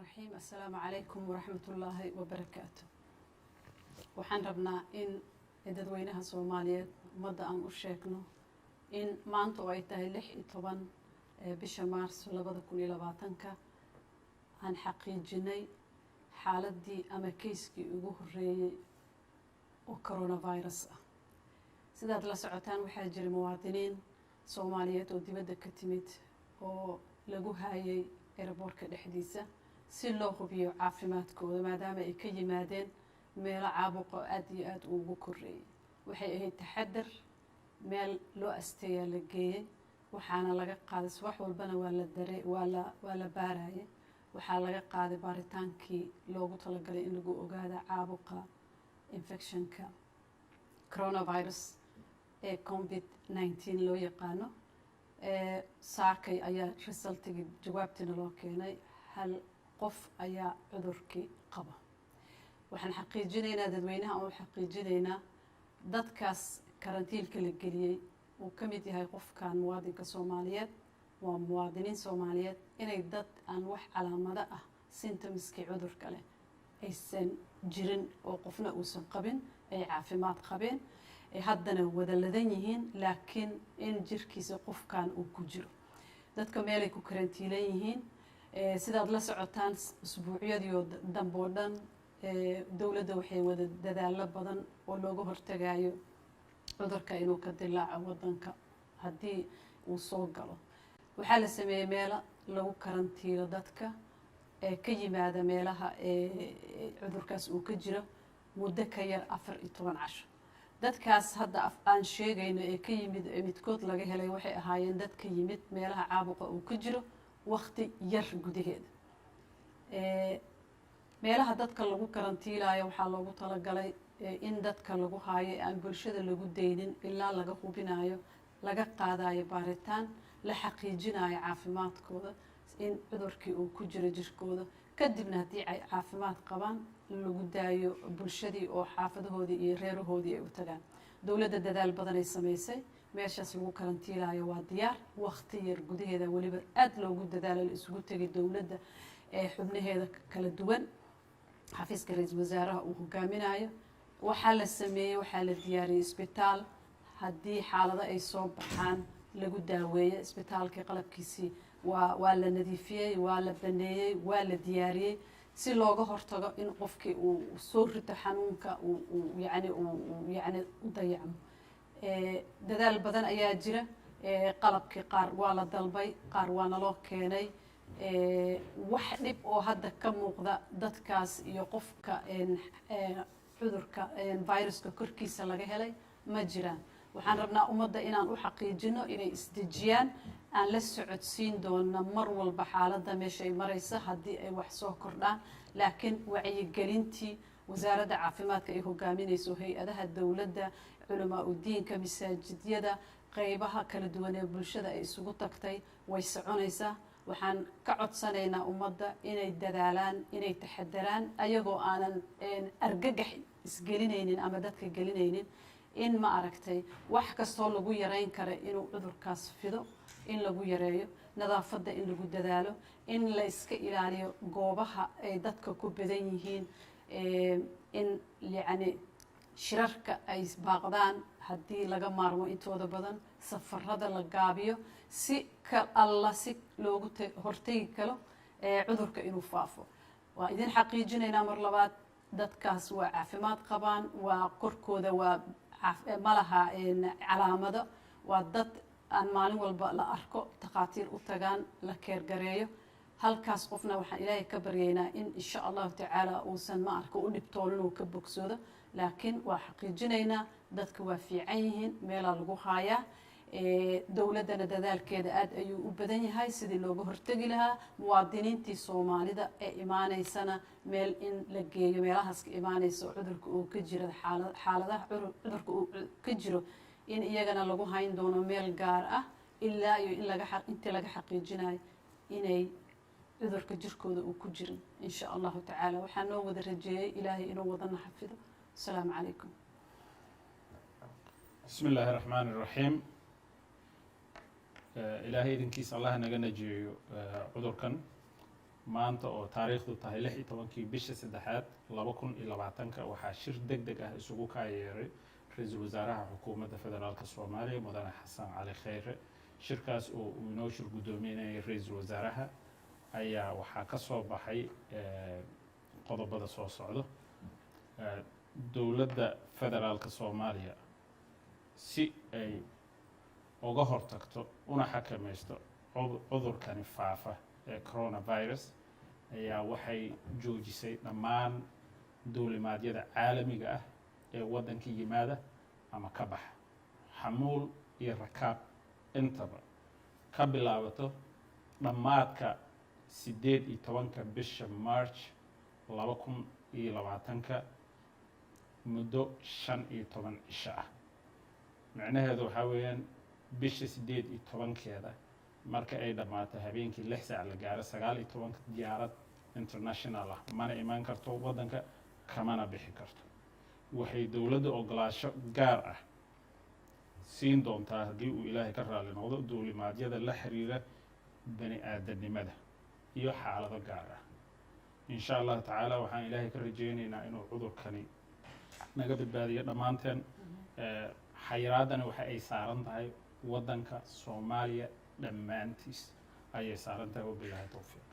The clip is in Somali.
الرحيم. السلام عليكم ورحمة الله وبركاته. waxaan rabnaa in dadweynaha Soomaaliyeed umada aan u sheegno in maanta oo ay tahay 16 bisha Maarso 2020 aan xaqiijinay xaaladii ama keyskii ugu horeeyay oo coronavirus ah. sidaad la socotaan waxaa jira muwaadiniin Soomaaliyeed oo dibadda ka timid oo lagu hayay airportka dhexdiisa si loo hubiyo caafimaadkooda maadaama ay ka yimaadeen meelo caabuqo aad iyo aad ugu koreeyay. waxay ahayd taxadar meel loo asteeyaa la geeyay waxaana laga qaaday wax walbana waa la baarayay. waxaa laga qaaday baaritaankii loogu talagalay in lagu ogaado caabuqa infectionka coronavirus ee COVID-19 loo yaqaano. saakay ayaa resultigii jawaabtina loo keenay hal qof ayaa cudurkii qaba. waxaan xaqiijinaynaa dadweynaha oo xaqiijinaynaa dadkaas karantiilka la geliyay uu ka mid yahay qofkan muwaadinka Soomaaliyeed waa muwaadiniin Soomaaliyeed inay dad aan wax calaamado ah symptomski cudurka leh aysan jirin oo qofna uusan qabin ay caafimaad qabeen ay haddana wada ladan yihiin laakiin in jirkiisa qofkan uu ku jiro. dadka meelay ku karantiilan yihiin sidaad la socotaan usbuucyadii dambe oo dhan dawladda waxay wada dadaalo badan oo looga hortagayo cudurka inuu ka dilaaco wadanka haddii uu soo galo. waxaa la sameeyay meelo lagu karantiilo dadka ka yimaada meelaha cudurkaas uu ka jiro muddo ka yar 14 casho. dadkaas hadda aan sheegayno ee ka yimid midkood laga helay waxay ahaayeen dad ka yimid meelaha caabuqa uu ka jiro waqti yar gudaheeda. meelaha dadka lagu karantiilayo waxaa loogu talagalay in dadka lagu haayo aan bulshada lagu daynin ilaa laga hubinayo laga qaadayo baaritaan la xaqiijinayo caafimaadkooda in cudurkii uu ku jiro jirkooda kadibna haddii ay caafimaad qabaan lagu daayo bulshadii oo xaafadahoodii iyo reerahoodii ay u tagaan. dawladda dadaal badan ay samaysay meeshaas lagu karantiilayo waa diyaar waqti yar gudaheeda waliba aad loogu dadaalo la isugu tagay dawladda xubnaheeda kala duwan xafiiska ra'iisul wasaaraha uu hogaaminayo. waxaa la sameeyay waxaa la diyaariyay isbitaal haddii xaalado ay soo baxaan lagu daaweeyo. isbitaalkii qalabkiisii waa la nadiifiyey waa la baneeyey waa la diyaariyey si looga hortago in qofkii uu soo rito xanuunka yani u dayacmo. dadaal badan ayaa jira. qalabkii qaar waa la dalbay qaar waa naloo keenay. wax dhib oo hadda ka muuqda dadkaas iyo qofka cudurka viruska korkiisa laga helay ma jiraan. waxaan rabnaa ummadda inaan u xaqiijino inay isdejiyaan aan la socodsiin doona mar walba xaaladda meesha ay maraysa haddii ay wax soo kordhaan laakiin wacyigelintii wasaaradda caafimaadka ay hogaaminayso hay-adaha dawladda culamaa u diinka masaajidyada qaybaha kala duwan ee bulshada ay isugu tagtay way soconaysaa. waxaan ka codsanaynaa ummadda inay dadaalaan inay taxadaraan ayagoo aanan argagax isgelinaynin ama dadka gelinaynin in ma aragtay wax kastoo lagu yareyn kara inuu cudurkaas fido in lagu yareeyo nadaafadda in lagu dadaalo in la iska ilaaliyo goobaha ay dadka ku badan yihiin in yani shirarka ay baaqdaan haddii laga maarmo intooda badan safarada la gaabiyo si alla si loogu hortagi karo cudurka inuu faafo. waa idin xaqiijinaynaa mar labaad dadkaas waa caafimaad qabaan waa korkooda waa malaha calaamado waa dad aan maalin walba la arko takhaatiir u tagaan la keergareeyo. halkaas qofna waxaan ilaahay ka baryaynaa in insha allahu tacaala uusan ma arko u dhibtoonin uu ka bogsoodo laakiin waa xaqiijinaynaa dadka waa fiican yihiin meelaa lagu haayaa. dawladdana dadaalkeeda aad ayuu u badan yahay sidii looga hortagi lahaa muwaadiniintii Soomaalida ee imaanaysana meel in la geeyo meelahaas ka imaanayso cudurka uu ka jiro xaaladaha cudurka uu ka jiro in iyagana lagu hayn doono meel gaar ah ilaa iyo in intii laga xaqiijinayo inay cudurka jirkooda uu ku jirin insha allahu tacaala. waxaan noo wada rajeeyay ilaahay inuu wadana xafido. asalaamu calaykum. بسم الله الرحمن الرحيم. إلهي إذنكيس الله نجنا جيو عذركن maanta oo taariikhdu tahay 16 bisha 3 2020 waxaa shir degdeg ah isugu kaayeeray ra-iisul wasaaraha xukuumadda federaalka Soomaaliya mudane Xasan Cali Kheyre. shirkaas oo uu inoo shir gudoominayay ra-iisul wasaaraha ayaa waxaa ka soo baxay qodobada soo socdo. dowladda federaalka Soomaaliya si ay uga hortagto una xakamaysto cudurkani faafa ee coronavirus ayaa waxay joojisay dhammaan duulimaadyada caalamiga ah ee waddanka yimaada ama ka baxa xamuul iyo rakaab intaba ka bilaabato dhammaadka 18 bisha March 2020 muddo 15 cisho ah. macnaheedu waxaa weeyaan bisha 18keeda marka ay dhammaato habeenkii 6 saac la gaaro 19 diyaarad international ah mana imaan karto waddanka kamana bixi karto. waxay dowladda ogolaasho gaar ah siin doontaa haddii uu ilaahay ka raali noqdo duulimaadyada la xiriira bani aadanimada iyo xaalado gaar ah. insha Allah tacaala waxaan ilaahay ka rajaynaynaa inuu cudurkani naga badbaadiyo dhammaanteen. xayiraadani waxa ay saaran tahay waddanka Soomaaliya dhammaantiis ayay saaran tahay. wabilaahi tawfiiq.